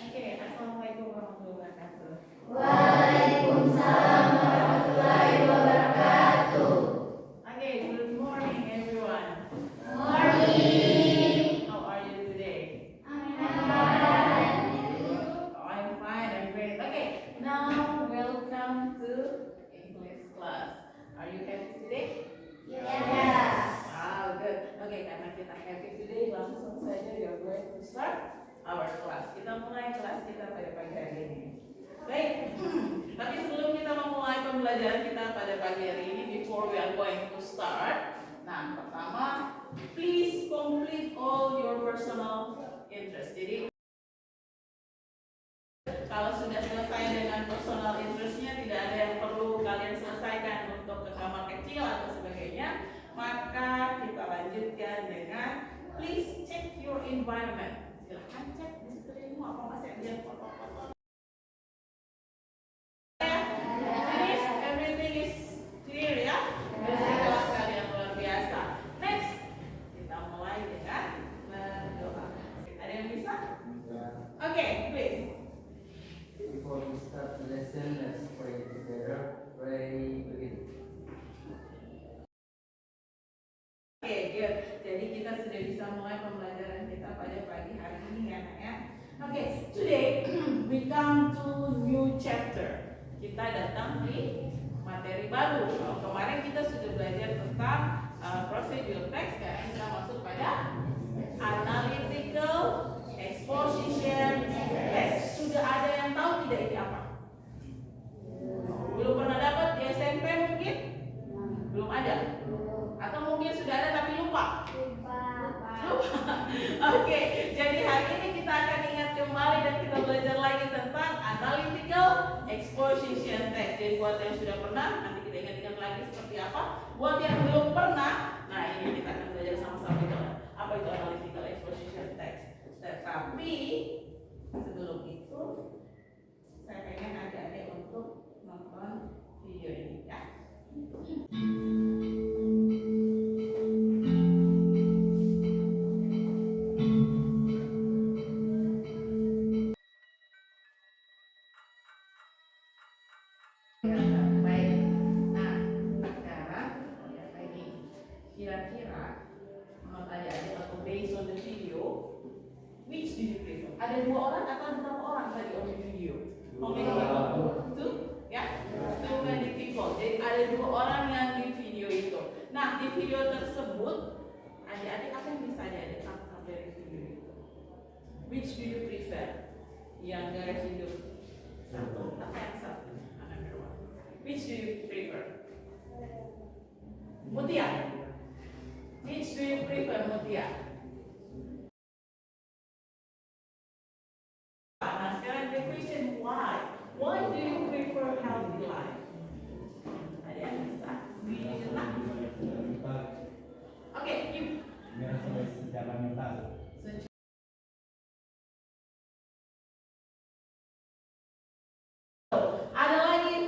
Oke, Assalamualaikum warahmatullahi wabarakatuh. Waalaikumsalam warahmatullahi wabarakatuh. Okay, good morning everyone. Morning. How are you today? I'm fine. Oh, I'm fine, I'm great. Okay, now welcome to English class. Are you happy today? Yes. Wow, good. Okay, karena kita happy today, langsung saja we are going to start our class. Kita mulai kelas kita pada pagi hari ini. Baik, tapi sebelum kita memulai pembelajaran kita pada pagi hari ini, before we are going to start, nah pertama, please complete all your personal interest. Jadi kalau sudah selesai dengan personal interestnya, tidak ada yang perlu kalian selesaikan untuk ke kamar kecil atau sebagainya, maka kita lanjutkan dengan please check your environment. Silahkan cek di sekelilingmu apa masih ada foto-foto. Finish, everything is clear ya. Kelas kalian luar biasa. Next, kita mulai dengan berdoa. Ada yang bisa? Okay, please. Before we start the lesson, let's pray together. Pray begin. Oke, good. Jadi kita sudah bisa mulai pembelajaran kita pada pagi hari ini ya, Nak ya. Oke, today we come to new chapter. Kita datang di materi baru. Kalau kemarin kita sudah belajar tentang procedural text, sekarang kita masuk pada analytical exposition text. Sudah ada yang tahu tidak ini apa? Belum pernah dapat di SMP mungkin? Belum ada? Atau mungkin sudah ada tapi lupa? Lupa. Oke, jadi hari ini kita akan ingat kembali dan kita belajar lagi tentang analytical exposition text. Jadi buat yang sudah pernah, nanti kita ingat-ingat lagi seperti apa. Buat yang belum pernah, nah ini kita akan belajar sama-sama itu apa itu analytical exposition text. Tetapi sebelum itu, saya pengen adik-adik untuk nonton video ini ya. Baik. Nah, sekarang lihat lagi. Kira-kira menurut adik-adik atau based on the video, which do you prefer? Ada 2 orang atau ada berapa orang tadi on the video? How many people? 2? Ya? Too many people. Jadi ada 2 orang yang di video itu. Nah, di video tersebut adik-adik apa yang bisa adik-adik tangkap dari video itu? Which do you prefer? Yang garis hidup satu atau yang satu? Which do you prefer? Mutia. Which do you prefer, Mutia? Nah, sekarang the question why? Why do you prefer healthy life? Ada yang bisa? Oke, you. Biar sampai secara mental. Ada lagi?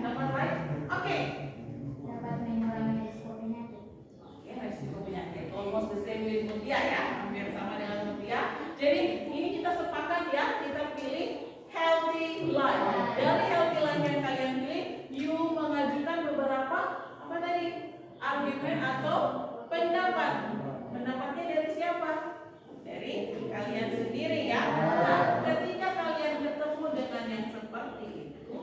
Dapat lain? Oke. Dapat mengurangi risiko penyakit. Oke, resiko penyakit. Almost the same with Mutia ya, hampir sama dengan Mutia. Jadi ini kita sepakat ya, kita pilih healthy life. Dari healthy life yang kalian pilih, you mengajukan beberapa apa tadi? Argumen atau pendapat. Pendapatnya dari siapa? Dari kalian sendiri ya. Nah, ketika kalian ketemu dengan yang seperti itu,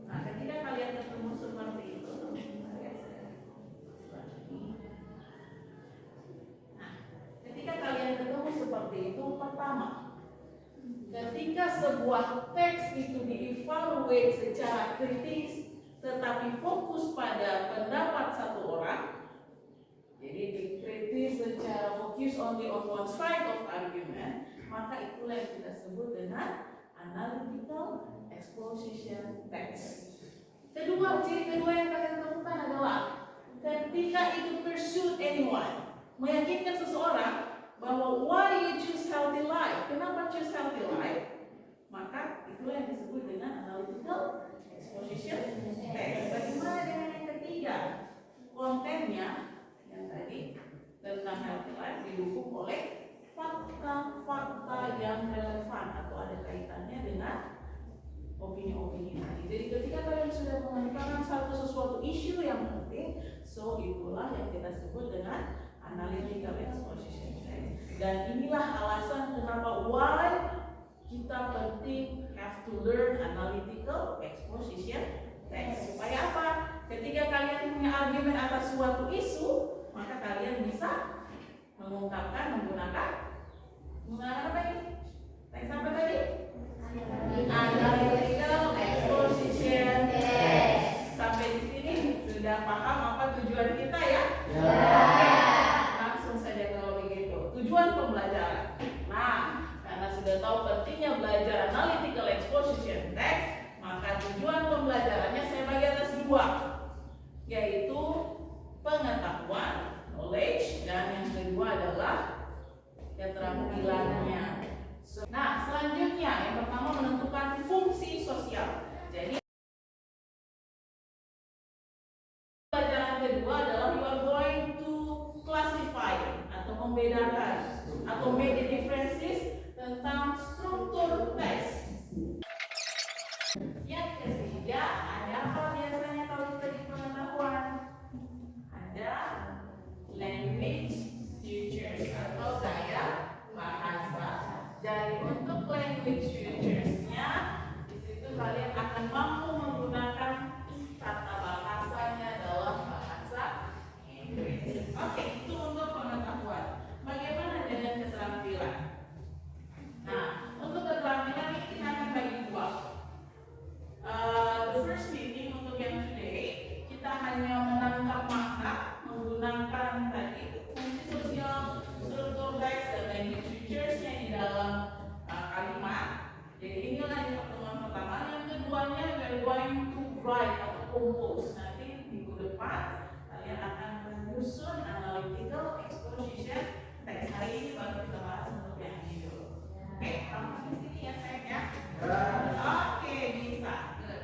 nah ketika kalian ketemu seperti itu, nah ketika kalian ketemu seperti itu, pertama, ketika sebuah teks itu dievaluate secara kritis, tetapi fokus pada pendapat satu orang, jadi dikritis secara fokus only on one side of argument, maka itulah yang kita sebut dengan analytical exposition text. Kedua, ciri kedua yang kalian temukan adalah ketika itu pursue anyone, meyakinkan seseorang bahwa why you choose healthy life, kenapa choose healthy life, maka itulah yang disebut dengan analytical exposition text. Bagaimana dengan yang ketiga? Kontennya yang tadi tentang healthy life didukung oleh fakta-fakta yang relevan atau ada kaitannya dengan opini-opini tadi. Jadi ketika kalian sudah mengemukakan sesuatu isu yang penting, so itulah yang kita sebut dengan analytical exposition text. Dan inilah alasan kenapa why kita penting have to learn analytical exposition text. Supaya apa? Ketika kalian punya argumen atas suatu isu, maka kalian bisa mengungkapkan menggunakan apa ini? Teks apa tadi? Analytical exposition text. Sampai di sini sudah paham apa tujuan kita ya? Langsung saja kalau begitu. Tujuan pembelajaran. Nah, karena sudah tahu pentingnya belajar analytical exposition text, maka tujuan pembelajarannya saya bagi atas dua, yaitu pengetahuan, knowledge, dan yang kedua adalah keterampilannya. Nah, selanjutnya yang pertama menentukan fungsi sosial. Jadi pelajaran kedua adalah you are going to classify atau membedakan atau make the differences tentang struktur teks. Yang ketiga, ada apa biasanya kalau kita di pengetahuan? Ada language features atau gaya bahasa. Jadi untuk language features-nya, di situ kalian akan mampu menggunakan kata bahasanya dalam bahasa Inggris. Oke, itu untuk pengetahuan. Bagaimana dengan keterampilan? Nah, untuk keterampilan ini kita akan bagi dua. The first meeting untuk yang today, kita hanya menangkap makna menggunakan tadi fungsi sosial, struktur teks, dan language features-nya di dalam kalimat. Jadi inilah yang pertemuan pertama. Yang keduanya we are going to write atau compose. Nanti minggu depan kalian akan menyusun analytical exposition teks. Hari ini baru kita bahas untuk yang ini dulu. Oke, kamu di sini ya sayang ya. Oke, bisa. Good.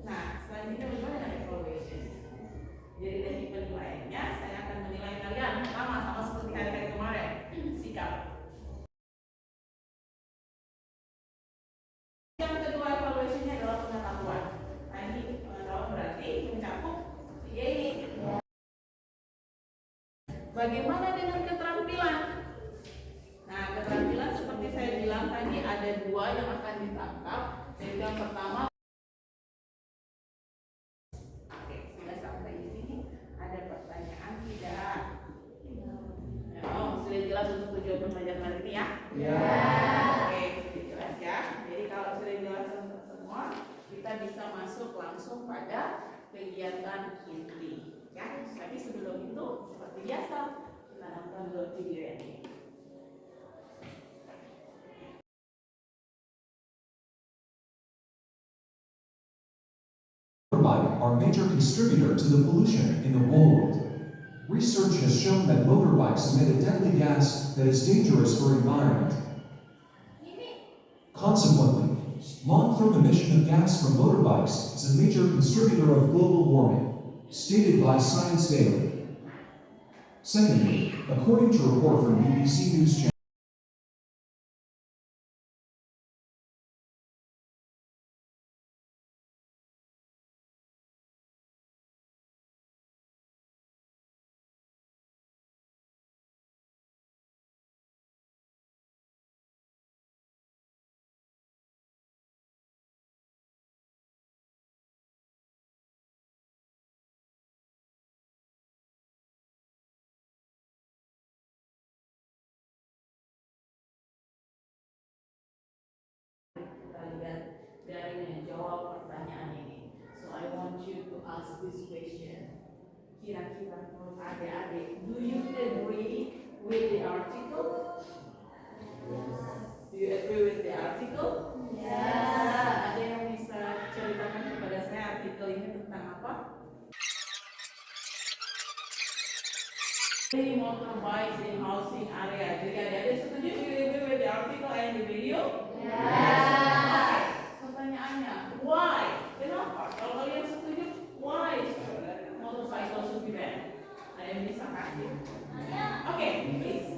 Nah, selanjutnya bagaimana dengan evaluation? Jadi dari penilaiannya saya akan menilai kalian sama seperti hari-hari kemarin. Sikap. Yang kedua evaluasinya adalah pengetahuan. Tadi pengetahuan berarti mencakup tiga ini. Bagaimana dengan keterampilan? Nah, keterampilan seperti saya bilang tadi ada dua yang akan ditangkap. Yaitu yang pertama, oke, sudah sampai di sini. Ada pertanyaan tidak? Oh, sudah jelas untuk tujuan pembelajaran hari ini ya? Oke, sudah jelas ya. Jadi kalau sudah jelas untuk semua, kita bisa masuk langsung pada kegiatan inti. Ya, tapi sebelum itu seperti biasa kita nonton dulu video ini. Motorbike are a major contributor to the pollution in the world. Research has shown that motorbikes emit a deadly gas that is dangerous for environment. Consequently, long-term emission of gas from motorbikes is a major contributor of global warming, stated by Science Daily. Secondly, according to a report from BBC News Channel, kita lihat dari menjawab pertanyaan ini. So I want you to ask this question. Kira-kira menurut adik-adik, do you agree with the article? Do you agree with the article? Ada yang bisa ceritakan kepada saya artikel ini tentang apa? Motorbikes in housing area. Jadi adik-adik setuju? Do you agree with the article and the video? Pertanyaannya, why? Kenapa? Kalau kalian setuju, why motorcycle should be banned? Ada yang bisa kasih? Oke, please.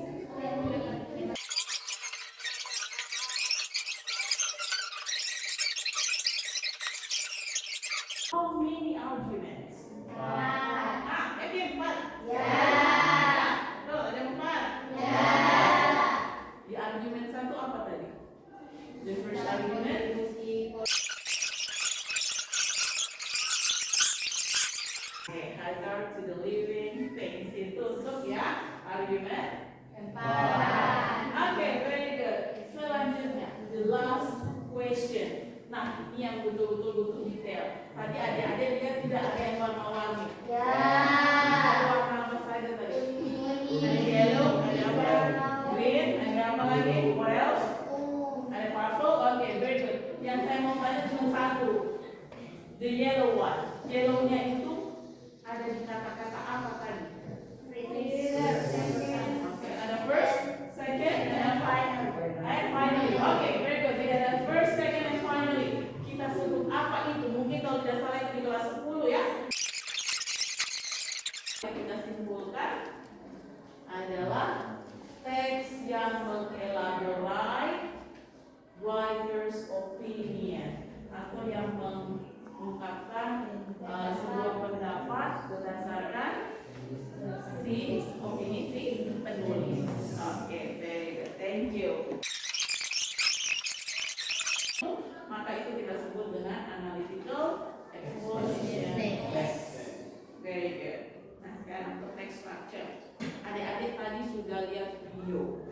ini yang betul-betul butuh detail. Tadi adik-adik lihat tidak ada yang warna-warni. Ya. Ada warna apa saja tadi? Ada yellow, ada apa? Green, ada apa lagi? What else? Ada purple, oke, very good. Yang saya mau tanya cuma satu. The yellow one. Yellownya itu ada di kata-kata apa tadi? Oke, ada first, second, and finally. Oke, very good. Jadi ada first, second, and finally. Kita sebut apa itu? Mungkin kalau tidak salah itu di kelas 10 ya. Yang kita simpulkan adalah teks yang mengelaborate writer's opinion atau yang mengungkapkan sebuah pendapat berdasarkan opini si penulis. Oke, very good. Thank you. Maka itu kita sebut dengan analytical exposition. Very good. Nah, sekarang untuk text structure. Adik-adik tadi sudah lihat video.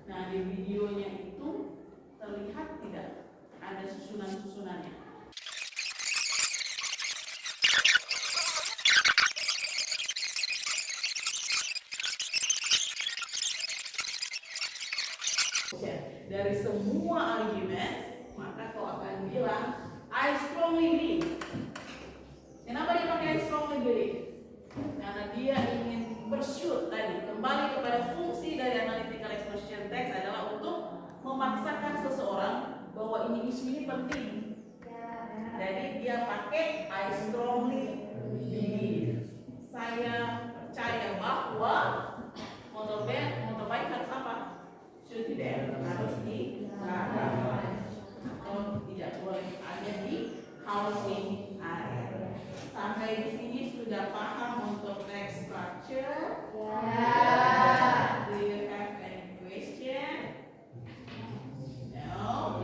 Nah, di videonya itu terlihat tidak ada susunan-susunannya. Dari semua argumen, maka kau akan bilang I strongly believe. Kenapa dia pakai I strongly believe? Karena dia ingin pursue tadi, kembali kepada fungsi dari analytical exposition text adalah untuk memaksakan seseorang bahwa isu ini penting. Jadi dia pakai I strongly believe. Saya percaya bahwa motorbike harus apa? Should be there, harus dilarang. Atau tidak boleh ada di housing area. Sampai di sini sudah paham untuk text structure? Do you have any question? No,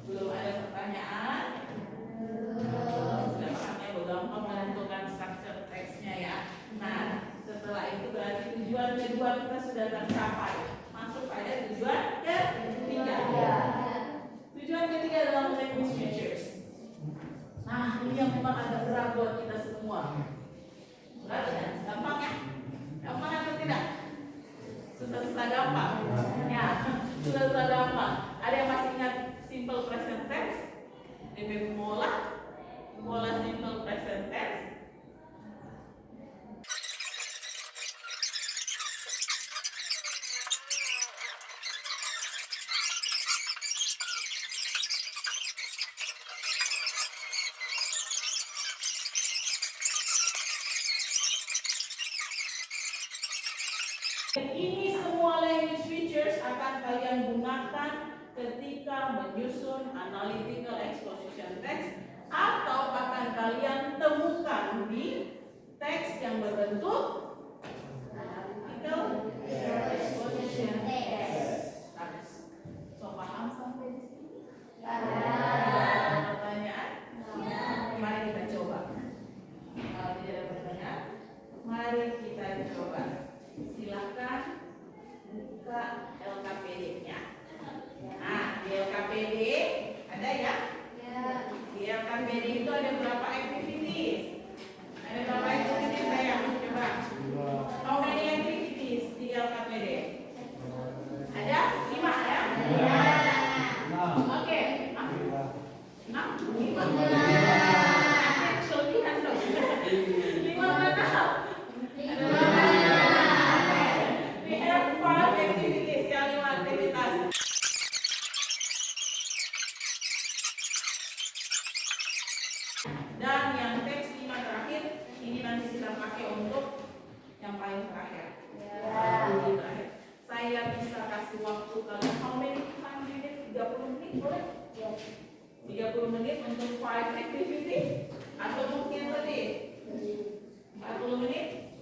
belum ada pertanyaan. Sudah paham ya, gampang menentukan structure teksnya ya. Nah, setelah itu berarti tujuan kedua kita sudah tercapai. Masuk pada tujuan ketiga. Tujuan ketiga adalah language features. Nah, ini yang memang agak berat buat kita semua. Berat ya? Gampang ya? Gampang atau tidak? Susah-susah gampang. Ya, susah-susah gampang. Ada yang masih ingat simple present tense? Pola simple present tense. Ini semua language features akan kalian gunakan ketika menyusun analytical exposition text atau bahkan kalian temukan di teks yang berbentuk analytical exposition text. So paham sampai di sini? Ada pertanyaan? Mari kita coba. Kalau tidak ada pertanyaan, mari kita coba. Silakan buka LKPD-nya. Nah, di LKPD ada ya? Di LKPD itu ada berapa activities? Ada berapa activities sayang? Coba. How many activities di LKPD? Ada 5 ya? Oke. 6? 5? Kelebihan dong. 5 mana? Dan yang teks 5 terakhir ini nanti kita pakai untuk yang paling terakhir. Saya bisa kasih waktu kalian how many time minute? 30 menit boleh? 30 menit untuk 5 activity atau mungkin lebih 40 menit.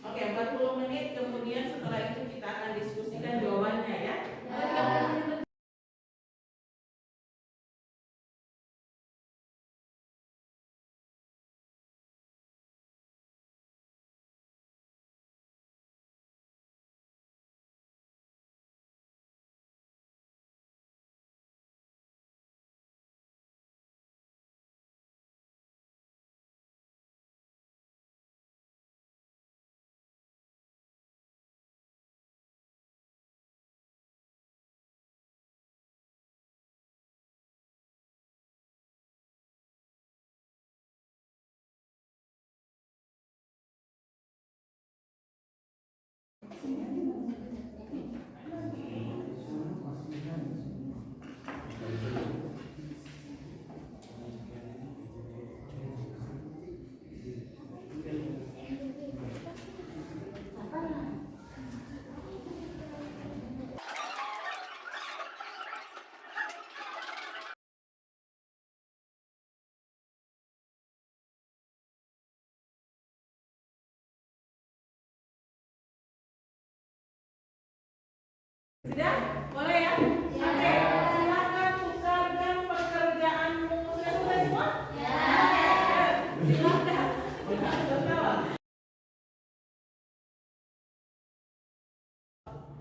Oke, 40 menit kemudian setelah itu kita akan diskusikan jawabannya ya. 30 menit Sudah? Boleh ya? Oke, silakan tukarkan pekerjaanmu. Sudah selesai semua? Ya. Silakan. Kita sudah tahu.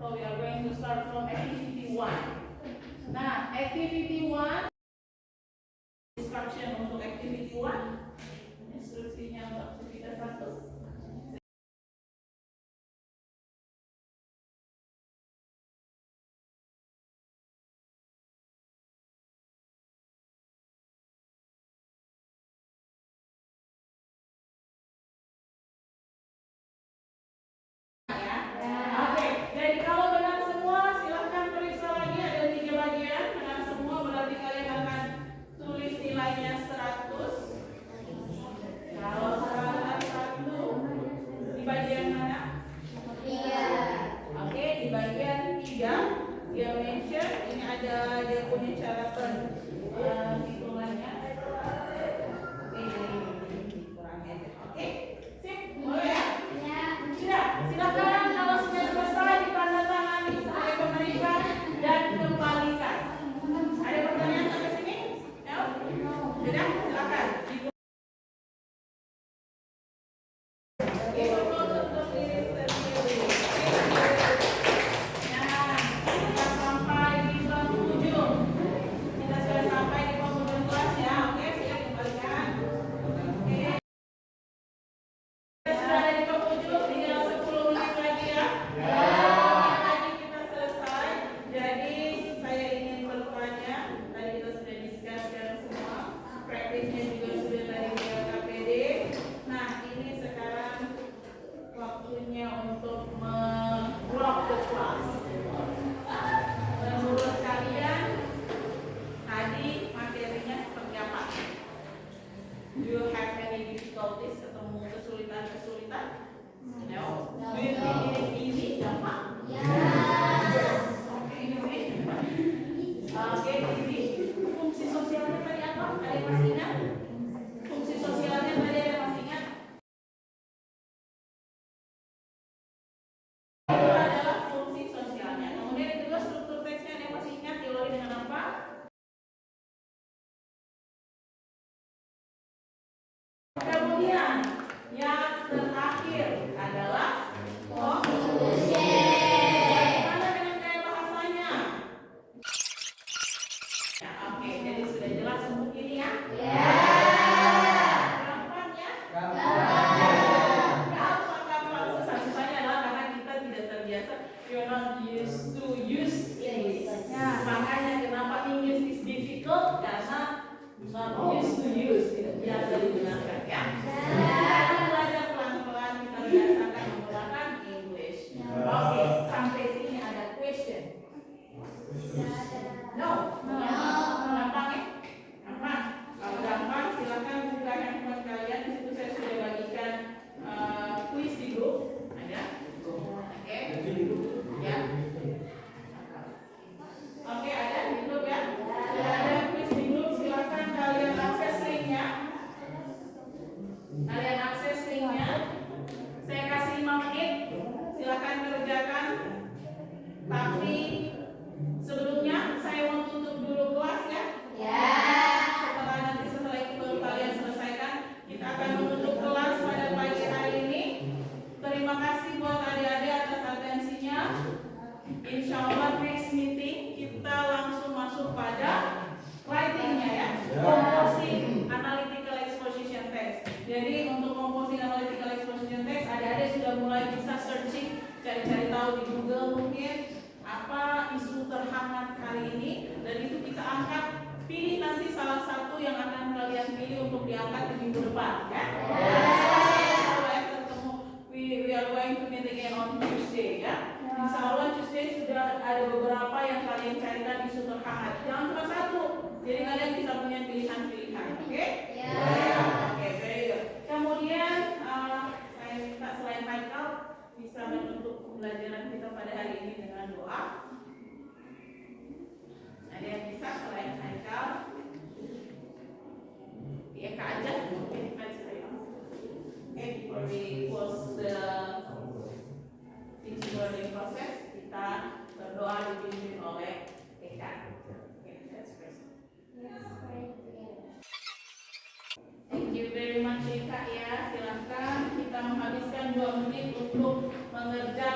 So we are going to start from activity 1. Nah, activity 1 instruction untuk activity 1. Instruksinya untuk aktivitas 1. Oke, jadi kalau benar semua silahkan periksa lagi, ada 3 bagian. Benar semua berarti kalian akan tulis nilainya 100. Kalau salah 1 di bagian mana? Oke, di bagian 3 dia mention ini ada dia punya cara hitungannya. Oke, kurangnya. Oke, sip, boleh ya? Sudah, silakan kalau sudah selesai ditandatangani sebagai pemeriksa dan kembalikan. Ada pertanyaan sampai sini? Ya? Sudah, silakan. Oke, untuk diri sendiri. Nah, kita sampai di penghujung. Kita sudah sampai di penghujung kelas ya. Oke, siap kembalikan. Oke. Sudah ada di penghujung, tinggal 10 menit lagi ya. Tadi kita selesai. Jadi saya ingin bertanya, tadi kita sudah discusskan semua, praktisnya juga sudah dari KPD. Nah, ini sekarang waktunya untuk mengulang ke kelas. Menurut kalian tadi materinya seperti apa? Do you have any difficulties? Ketemu kesulitan-kesulitan? No. Do you think it is easy? Gampang? Oke, easy. Oke, easy. Fungsi sosialnya tadi apa? Ada yang masih ingat? Fungsi sosialnya tadi ada yang masih ingat? Itu adalah fungsi sosialnya. Kemudian yang kedua struktur teksnya ada yang masih ingat? Diulangi dengan apa? Kemudian yang terakhir adalah bagaimana dengan gaya bahasanya? Ya, oke, jadi sudah jelas untuk ini ya? Gampang ya? Gampang. Susah-susahnya adalah karena kita tidak terbiasa. We are not used to use English. Makanya kenapa English is difficult? Karena not used to use, tidak biasa digunakan ya. Kita belajar pelan-pelan, kita biasakan menggunakan English. Oke, sampai sini ada question. No. Gampang ya? Gampang. Kalau gampang silakan buka handphone kalian. Di situ saya sudah bagikan quiz di grup. Ada? Oke. Ya. Oke, ada di grup ya? Sudah ada quiz di grup. Silakan kalian akses linknya. Saya kasih 5 menit. Silakan kerjakan. Tapi sebelumnya saya mau tutup dulu kelas ya. Setelah itu baru kalian selesaikan. Kita akan menutup kelas pada pagi hari ini. Terima kasih buat adik-adik atas atensinya. Insya Allah next meeting kita langsung masuk pada writingnya ya. Composing analytical exposition text. Jadi untuk composing analytical exposition text, adik-adik sudah mulai bisa searching, cari-cari tahu di Google mungkin Tuesday ya. Insya Allah Tuesday sudah ada beberapa yang kalian carikan isu terhangat. Jangan cuma satu. Jadi kalian bisa punya pilihan-pilihan. Oke? Ya. Oke, very good. Kemudian saya minta selain Michael bisa menutup pembelajaran kita pada hari ini dengan doa. Ada yang bisa selain Michael? Ya Kak aja. Oke, let's pray. Okay, before we close the teaching learning process, kita berdoa dipimpin oleh Eka. Okay, let's pray. Let's pray together. Thank you very much Eka ya. Silakan kita menghabiskan 2 menit untuk mengerjakan